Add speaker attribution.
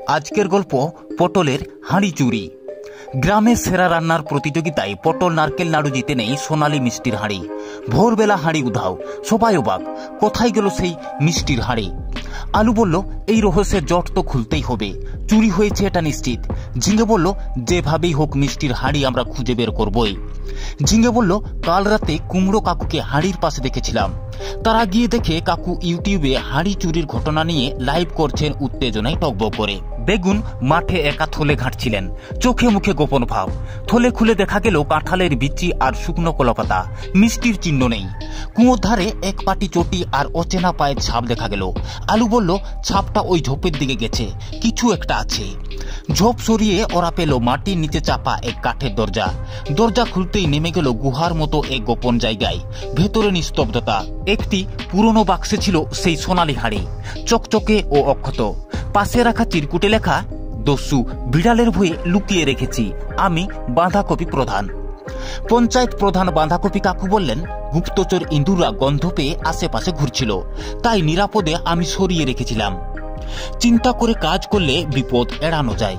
Speaker 1: আজকের গল্প পটলের হাঁড়ি চুরি। গ্রামে সেরা রান্নার প্রতিযোগিতায় পটল নারকেল নাড়ু জিতে নেই সোনালী মিষ্টির হাঁড়ি। ভোরবেলা হাঁড়ি উধাও, সবাই অবাক, কোথায় গেল সেই মিষ্টির হাঁড়ি? আলু বলল, এই রহস্যের জট তো খুলতেই হবে, চুরি হয়েছে এটা নিশ্চিত। ঝিঙে বলল, যেভাবেই হোক মিষ্টির হাঁড়ি আমরা খুঁজে বের করবই। ঝিঙে বলল, কাল রাতে কুমড়ো কাকুকে হাঁড়ির পাশে দেখেছিলাম। তারা গিয়ে দেখে কাকু ইউটিউবে হাঁড়ি চুরির ঘটনা নিয়ে লাইভ করছেন উত্তেজনায় টকবক করে। বেগুন মাঠে একা থলে ঘাঁটছিলেন, চোখে মুখে গোপন ভাব। থলে খুলে দেখা গেল কাঁঠালের বিচি আর শুকনো কলাপাতা, মিষ্টির চিহ্ন নেই। কুয়োর ধারে এক পাটি চটি আর অচেনা পায়ের ছাপ দেখা গেল। আলু বলল, ছাপটা ওই ঝোপের দিকে গেছে, কিছু একটা আছে। ঝোপ সরিয়ে ওরা পেল মাটির নিচে চাপা এক কাঠের দরজা। দরজা খুলতেই নেমে গেল গুহার মতো এক গোপন জায়গায়। ভেতরে নিস্তব্ধতা। একটি পুরনো বাক্সে ছিল সেই সোনালী হাঁড়ি, চকচকে ও অক্ষত। পাশে রাখা চিরকুটে লেখা, দস্যু বিড়ালের ভয়ে লুকিয়ে রেখেছি, আমি বাঁধাকপি প্রধান। পঞ্চায়েত প্রধান বাঁধাকপি কাকু বললেন, গুপ্তচর ইঁদুররা গন্ধ পেয়ে আশেপাশে ঘুরছিল, তাই নিরাপদে আমি সরিয়ে রেখেছিলাম। চিন্তা করে কাজ করলে বিপদ এড়ানো যায়।